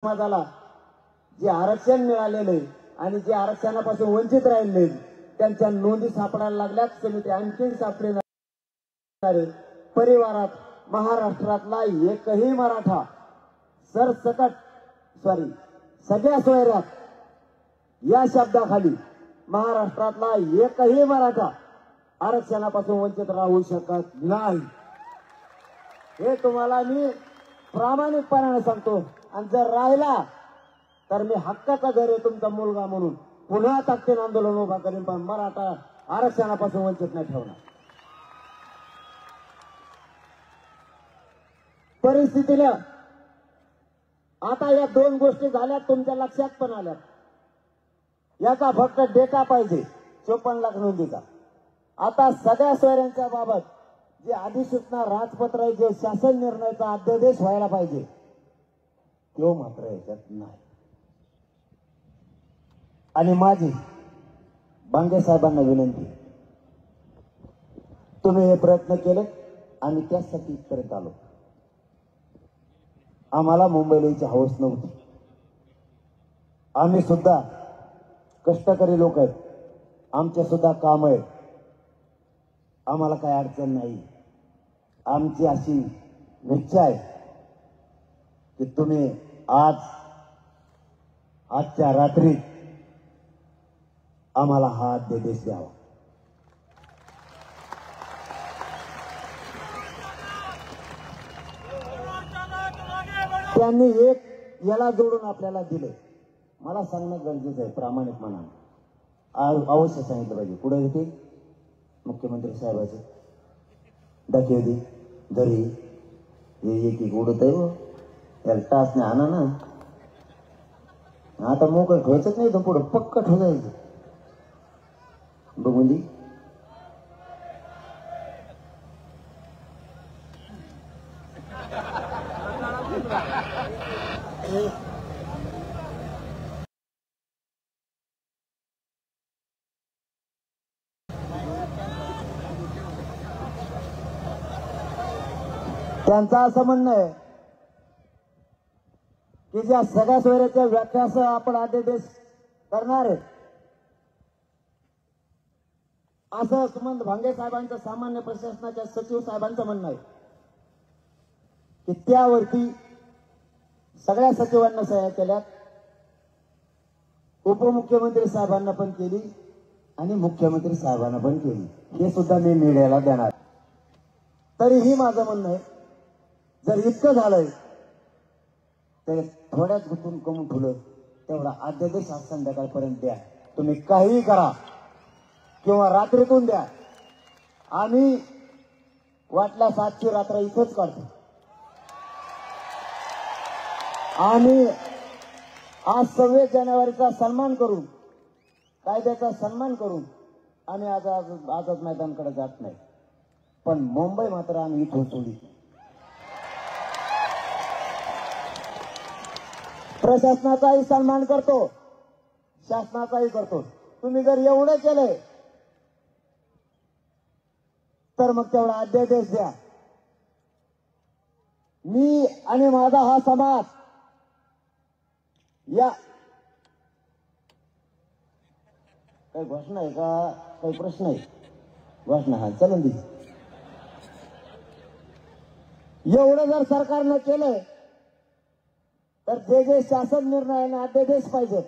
समाजाला जे आरक्षण मिळालेले आणि जे आरक्षणापासून वंचित राहिले त्यांच्या नोंदी सापडायला लागल्यात. समिती आणखी सापडणार. परिवारात महाराष्ट्रातला एकही मराठा सगळ्या सोयऱ्यात या शब्दाखाली महाराष्ट्रातला एकही मराठा आरक्षणापासून वंचित राहू शकत नाही. हे तुम्हाला मी प्रामाणिकपणाने सांगतो. आणि जर राहिला तर मी हक्काचा घर आहे तुमचा मुलगा म्हणून पुन्हा ताकदीने आंदोलन उभा करेन, पण मराठा आरक्षणापासून वंचित नाही ठेवणार. परिस्थितीला आता या दोन गोष्टी झाल्या तुमच्या लक्षात पण आल्या. याचा फक्त डेटा पाहिजे 54 लाख नोंदीचा. आता सगळ्या सोयऱ्यांच्या बाबत जे अधिसूचना राजपत्र आहे, जे शासन निर्णयाचा अध्यादेश व्हायला पाहिजे तो मात्र याच्यात नाही. आणि माझी बांगे साहेबांना विनंती, तुम्ही हे प्रयत्न केले आणि त्यासाठी इथपर्यंत आलो. आम्हाला मुंबईला यायची हौस नव्हती. आम्ही सुद्धा कष्टकरी लोक आहेत, आमचे सुद्धा काम आहे, आम्हाला काही अडचण नाही. आमची अशी इच्छा आहे की तुम्ही आजच्या रात्री आम्हाला हा अध्यादेश द्यावा. त्यांनी एक याला जोडून आपल्याला दिले. मला सांगणं गरजेचं आहे प्रामाणिकपणाने. अवश्य सांगितलं पाहिजे. पुढे येते मुख्यमंत्री साहेबाचे दाखवली घरी एक उडत आहे. त्याला टाचने आणा ना. आता मोकळं ठेवायचंच नाही, तर पुढं पक्क ठेवायचं. बघून दे. त्यांचं असं म्हणणं आहे की ज्या सगळ्या सोयऱ्याच्या व्याख्यासह आपण अध्यादेश करणार आहे, असं सुमंत भांगे साहेबांचं, सामान्य प्रशासनाच्या सचिव साहेबांचं म्हणणं आहे की त्यावरती सगळ्या सचिवांना सह्या केल्यात, उपमुख्यमंत्री साहेबांना पण केली आणि मुख्यमंत्री साहेबांना पण केली. हे सुद्धा मी मीडियाला देणार. तरीही माझं म्हणणं आहे, जर इतकं झालंय तर थोड्याच गुंतून कमवून ठेवलं तेवढा अध्यादेश आज संध्याकाळपर्यंत द्या. तुम्ही काहीही करा किंवा रात्रीतून द्या. आम्ही वाटल्यास आजची रात्र इथंच काढतो. आम्ही आज 26 जानेवारीचा सन्मान करून, कायद्याचा सन्मान करून आम्ही आझाद मैदानाकडे जात नाही. पण मुंबई मात्र आम्ही इथून सोडली. प्रशासनाचाही सन्मान करतो, शासनाचाही करतो. तुम्ही जर एवढं केलंय तर मग तेवढा अध्यादेश द्या. मी आणि माझा हा समाज या काही घोषणा आहे का, काही प्रश्न आहे? घोषणा हा चलन दे. एवढं जर सरकारनं केलंय तर जे जे शासन निर्णयाने अध्यादेश पाहिजेत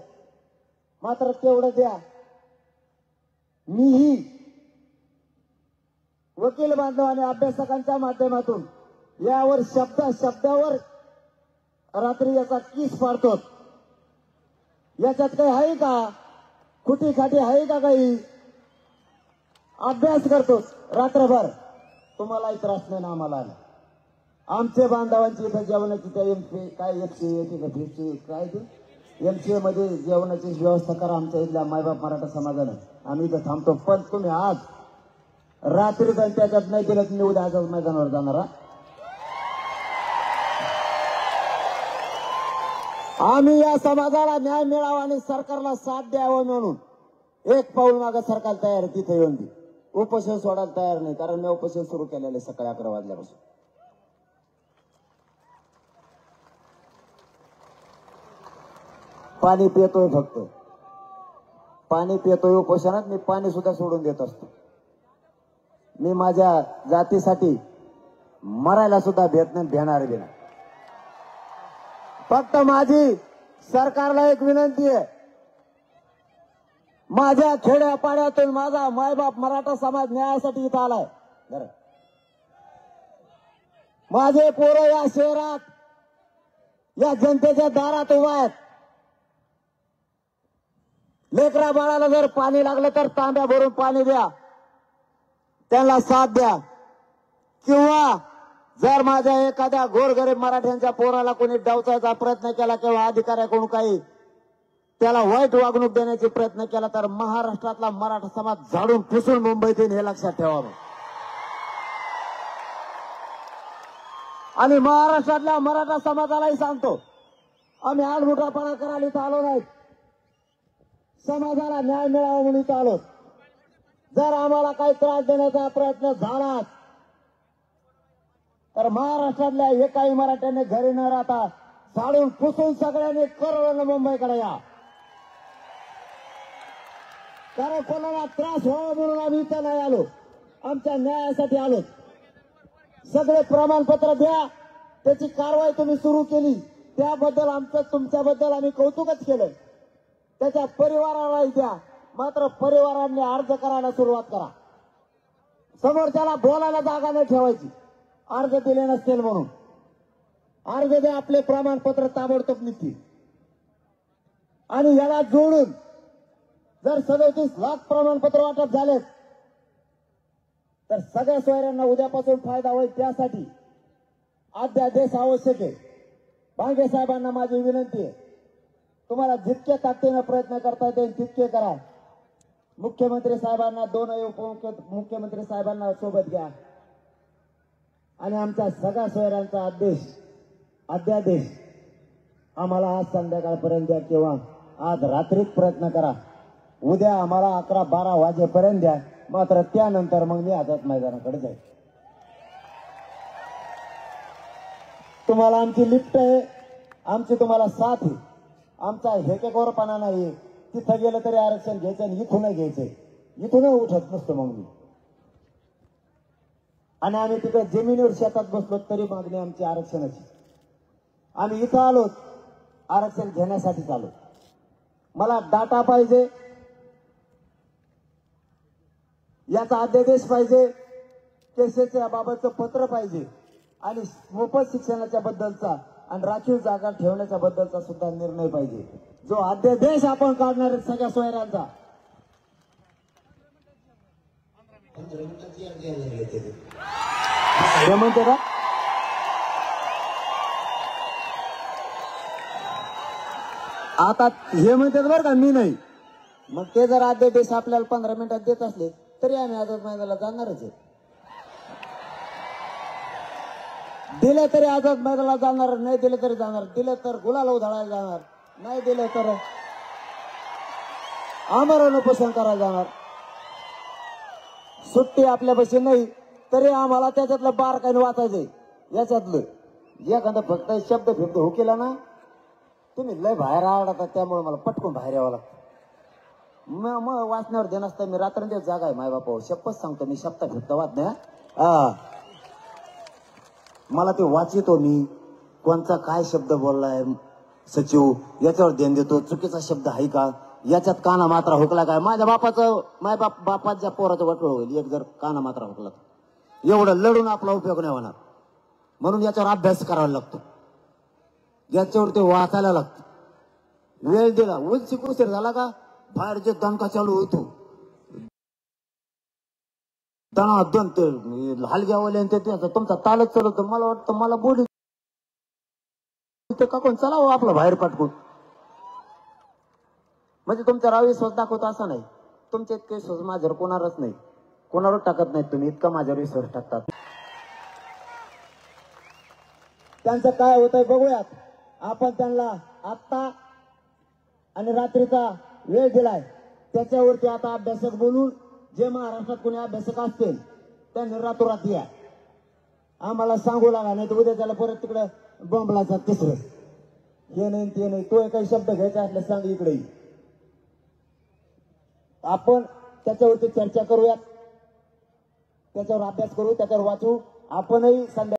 मात्र तेवढं द्या. मीही वकील बांधव आणि अभ्यासकांच्या माध्यमातून यावर शब्दावर रात्री याचा किस पाडतो. याच्यात काही आहे का, खुटी खाटी आहे का? काही अभ्यास करतो रात्रभर. तुम्हालाही त्रास नाही ना आम्हाला. आमच्या बांधवांची इथं जेवणाची काय एमसीए काय ते एमसीए मध्ये जेवणाची व्यवस्था करा आमच्या इथल्या मायबाप मराठा समाजानं. आम्ही इथं थांबतो. पण तुम्ही आज रात्री पण त्याच्यात नाही दिलं तुम्ही उद्या आझाद मैदानावर जाणारा. आम्ही या समाजाला न्याय मिळावा आणि सरकारला साथ द्यावं म्हणून एक पाऊल मागे सरकार तयार आहे. तिथे येऊन उपोषण सोडायला तयार नाही, कारण मी उपोषण सुरू केलेले सकाळी 11 वाजल्यापासून. पाणी पितोय, फक्त पाणी पितोय. उपोषणात मी पाणी सुद्धा सोडून देत असतो. मी माझ्या जातीसाठी मरायला सुद्धा भेटणार बी नाही. फक्त माझी सरकारला एक विनंती आहे, माझ्या खेड्यापाड्यातून माझा मायबाप मराठा समाज न्यायासाठी इथं आलाय. माझे पोरं या शहरात या जनतेच्या दारात उभा आहेत. लेकरा बाळाला जर पाणी लागलं तर तांब्या भरून पाणी द्या, त्यांना साथ द्या. किंवा जर माझ्या एखाद्या गोरगरीब मराठ्यांच्या पोराला कोणी डावचायचा प्रयत्न केला किंवा अधिकाऱ्याकडून काही त्याला वाईट वागणूक देण्याचा प्रयत्न केला तर महाराष्ट्रातला मराठा समाज झाडून पुसून मुंबईत येईल, हे लक्षात ठेवावं. आणि महाराष्ट्रातल्या मराठा समाजालाही सांगतो, आम्ही आडमुठापणा करायला इथं आलो नाहीत, समाजाला न्याय मिळावा म्हणून इथं आलो. जर आम्हाला काही त्रास देण्याचा प्रयत्न झाला तर महाराष्ट्रातल्या एकाही मराठ्याने घरी न राहता झाडून पुसून सगळ्यांनी करोडोनं मुंबईकडे या. कारण कोणाला त्रास व्हावा म्हणून आम्ही इथं नाही आलो, आमच्या न्यायासाठी आलो. सगळे प्रमाणपत्र द्या, त्याची कारवाई तुम्ही सुरू केली त्याबद्दल आमचं तुमच्याबद्दल आम्ही कौतुकच केलं. त्याच्या परिवारालाही द्या, मात्र परिवारांनी अर्ज करायला सुरुवात करा. समोरच्याला बोलायला जागा नाही ठेवायची, अर्ज दिले नसतील म्हणून. अर्ज द्या, आपले प्रमाणपत्र ताबडतोब निघतील. आणि याला जोडून जर 37 लाख प्रमाणपत्र वाटप झालेत तर सगळ्या सोयऱ्यांना उद्यापासून फायदा होईल. त्यासाठी अध्यादेश आवश्यक आहे. भांगे साहेबांना माझी विनंती आहे, तुम्हाला जितके ताकदीने प्रयत्न करता येईल तितके करा. मुख्यमंत्री साहेबांना, दोनही उपमुख्यमंत्री साहेबांना सोबत घ्या आणि आमच्या सगळ्या सोयऱ्यांचा अध्यादेश आम्हाला आज संध्याकाळपर्यंत द्या किंवा आज रात्रीत प्रयत्न करा. उद्या आम्हाला 11-12 वाजेपर्यंत द्या, मात्र त्यानंतर मग मी आझाद मैदानाकडे जाईल. तुम्हाला आमची लिफ्ट आहे, आमची तुम्हाला साथ आहे. आमचा हेकेखोरपणा नाही. तिथं गेलं तरी आरक्षण घ्यायचं आणि इथूनही घ्यायचंय, इथूनही उठत नसतो मग मी. आणि आम्ही तिकडे जमिनीवर शेतात बसलो तरी मागणी आमची आरक्षणाची. आम्ही इथं आलो आरक्षण घेण्यासाठीच आलो. मला डाटा पाहिजे, याचा अध्यादेश पाहिजे, केसेसच्या बाबतचं पत्र पाहिजे आणि मोफत शिक्षणाच्या बद्दलचा आणि राखीव जागा ठेवण्याच्या बद्दलचा सुद्धा निर्णय पाहिजे. जो अध्यादेश आपण काढणार आहे सगळ्या सोयऱ्यांचा, हे म्हणते का आता, हे म्हणतात बरं का, मी नाही. मग ते जर अध्यादेश आपल्याला 15 मिनिटात देत असले तरी आम्ही आझाद मैदानाला जाणारच आहे. दिले तरी आझाद मैदानाला जाणार, नाही दिले तरी जाणार. दिले तर गुलाल उधळायला जाणार, नाही दिले तर आमरण उपोषण करायला जाणार. सुट्टी आपल्यापाशी नाही तरी आम्हाला त्याच्यातलं बारकाईने वाचायचंय. याच्यातलं एखादा फक्त शब्द फिरतो हो केला ना, तुम्ही लय बाहेर आवडतात, त्यामुळे मला पटकून बाहेर यावं लागतं. मग वाचण्यावर देणं असतं. मी रात्रंदिवस जागा आहे मायबापावर, शपथ सांगतो मी शब्द फिरतो वाच नाही. मला ते वाचितो मी, कोणचा काय शब्द बोललाय सचिव याच्यावर ध्यान देतो. चुकीचा शब्द आहे का, याच्यात काना मात्रा हुकला काय, माझ्या बापाचं बापाच्या पोराचं वाटोळ होईल एक जर काना मात्रा हुकला. एवढं लढून आपला उपयोग नाही होणार, म्हणून याच्यावर अभ्यास करावा लागतो, याच्यावर ते वाचायला लागतं. वेळ दिला, उलची कुशीर झाला का बाहेरचे दणका चालू होतो. तणा दोन ते हलग्यावाले तुमचा तालच चालवतो. मला वाटतं मला बोली का कोण चलावं आपलं बाहेर पाठकून, म्हणजे तुमचा विश्वास दाखवतो असं नाही. तुमचे इतके विश्वास माझ्यावर कोणावरच नाही, कोणावर टाकत नाही तुम्ही, इतका माझ्यावर विश्वास टाकतात. त्यांचं काय होतंय बघूयात. आपण त्यांना आत्ता आणि रात्रीचा वेळ दिलाय, त्याच्यावरती आता अभ्यासक बोलून जे महाराष्ट्रात कोणी अभ्यासक असतील त्यांनी रातोरात या, आम्हाला सांगू लागा, नाही तर उद्या त्याला परत तिकडे बॉम्बलाचा तिसरं. हे नाही ते नाही, तो काही शब्द घ्यायचा असल्यास सांग इकडे. आपण त्याच्यावरती चर्चा करूयात, त्याच्यावर अभ्यास करू, त्याच्यावर वाचू. आपणही संध्या